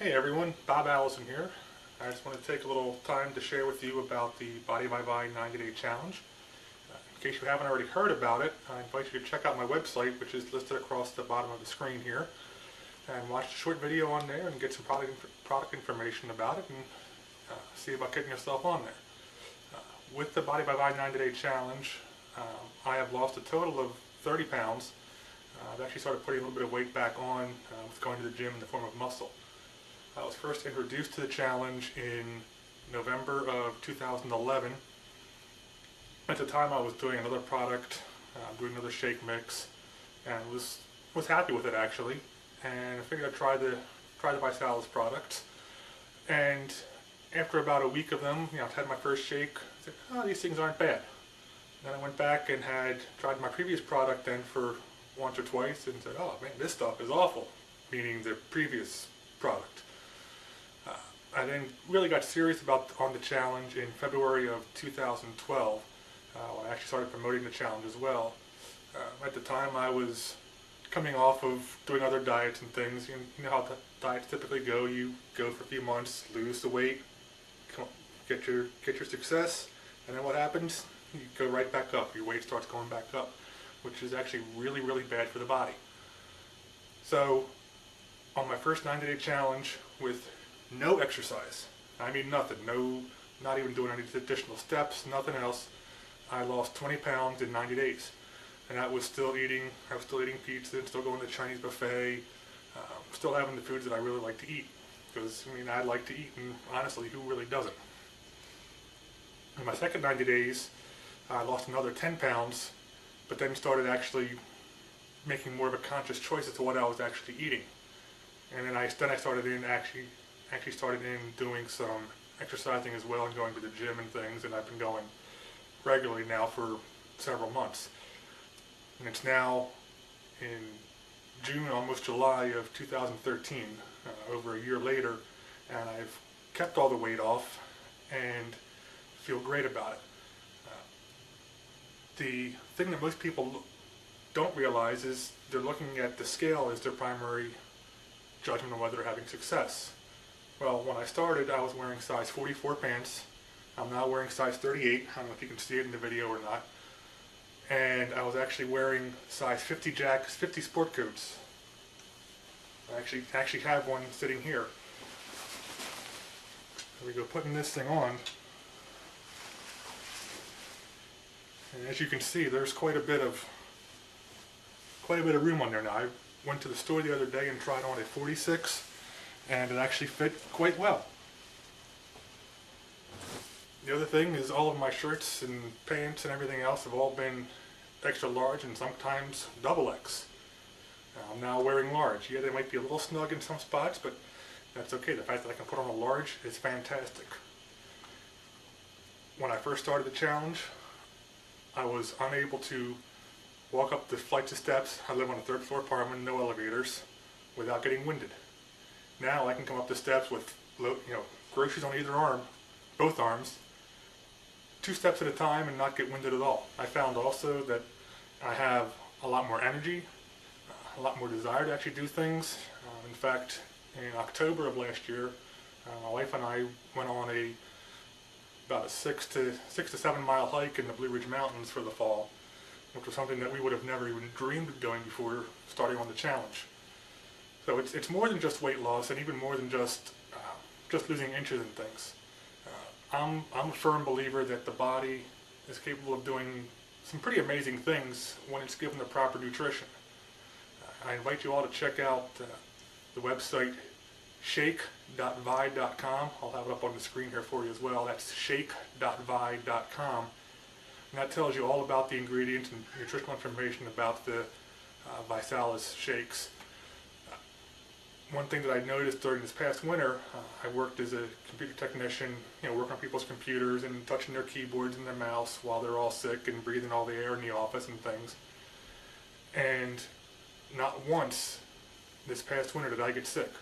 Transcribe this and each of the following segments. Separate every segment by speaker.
Speaker 1: Hey everyone, Bob Allison here. I just want to take a little time to share with you about the Body by Vi 90-Day Challenge. In case you haven't already heard about it, I invite you to check out my website, which is listed across the bottom of the screen here, and watch a short video on there and get some product information about it and see about getting yourself on there. With the Body by Vi 90-Day Challenge, I have lost a total of 30 pounds. I've actually started putting a little bit of weight back on with going to the gym in the form of muscle. I was first introduced to the challenge in November of 2011. At the time I was doing another product, doing another shake mix, and was happy with it actually. And I figured I'd try the ViSalus product. And after about a week of them, I had my first shake. I said, oh, these things aren't bad. Then I went back and had tried my previous product then for once or twice and said, oh man, this stuff is awful, meaning the previous product. I then really got serious on the challenge in February of 2012 when I actually started promoting the challenge as well. At the time I was coming off of doing other diets and things. You know how the diets typically go. You go for a few months, lose the weight, get your success, and then what happens? You go right back up. Your weight starts going back up, which is actually really, really bad for the body. So on my first 90-day challenge with no exercise, I mean nothing, not even doing any additional steps, nothing else, I lost 20 pounds in 90 days. And I was still eating pizza, still going to the Chinese buffet, still having the foods that I really like to eat. Because, I like to eat, and honestly, who really doesn't? In my second 90 days, I lost another 10 pounds, but then started actually making more of a conscious choice as to what I was actually eating. And then I started doing some exercising as well and going to the gym and things, and I've been going regularly now for several months. And it's now in June, almost July of 2013, over a year later, and I've kept all the weight off and feel great about it. The thing that most people don't realize is they're looking at the scale as their primary judgment on whether they're having success. Well, when I started, I was wearing size 44 pants. I'm now wearing size 38. I don't know if you can see it in the video or not. And I was actually wearing size 50 jacks, 50 sport coats. I actually have one sitting here. There we go, putting this thing on. And as you can see, there's quite a bit of room on there now. I went to the store the other day and tried on a 46, and it actually fit quite well. The other thing is all of my shirts and pants and everything else have all been extra large and sometimes double X. I'm now wearing large. Yeah, they might be a little snug in some spots, but that's okay. The fact that I can put on a large is fantastic. When I first started the challenge, I was unable to walk up the flights of steps. I live on a third floor apartment, no elevators, without getting winded. Now I can come up the steps with groceries on either arm, both arms, 2 steps at a time and not get winded at all. I found also that I have a lot more energy, a lot more desire to actually do things. In fact, in October of last year, my wife and I went on about a 6 to 7 mile hike in the Blue Ridge Mountains for the fall, which was something that we would have never even dreamed of doing before starting on the challenge. So it's more than just weight loss, and even more than just losing inches and things. I'm a firm believer that the body is capable of doing some pretty amazing things when it's given the proper nutrition. I invite you all to check out the website shake.vi.com. I'll have it up on the screen here for you as well. That's shake.vi.com. And that tells you all about the ingredients and nutritional information about the ViSalus shakes. One thing that I noticed during this past winter, I worked as a computer technician, working on people's computers and touching their keyboards and their mouse while they're all sick and breathing all the air in the office and things. And not once this past winter did I get sick.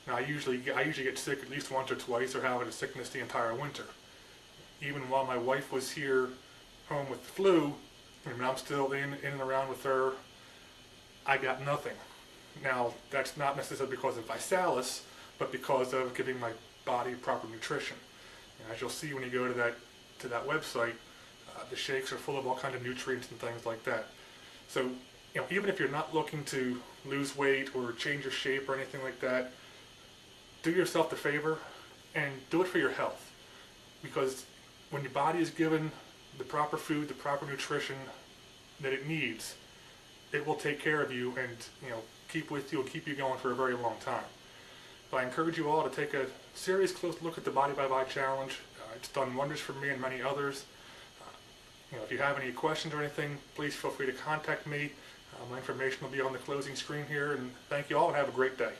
Speaker 1: Now I usually get sick at least once or twice, or have a sickness the entire winter. Even while my wife was here home with the flu, and I'm still in and around with her, I got nothing. Now, that's not necessarily because of ViSalus, but because of giving my body proper nutrition. And as you'll see when you go to that website, the shakes are full of all kinds of nutrients and things like that. So, even if you're not looking to lose weight or change your shape or anything like that, do yourself the favor and do it for your health. Because when your body is given the proper food, the proper nutrition that it needs, it will take care of you and keep with you and keep you going for a very long time. So I encourage you all to take a serious close look at the Body by Vi Challenge. It's done wonders for me and many others. If you have any questions or anything, please feel free to contact me. My information will be on the closing screen here, and thank you all and have a great day.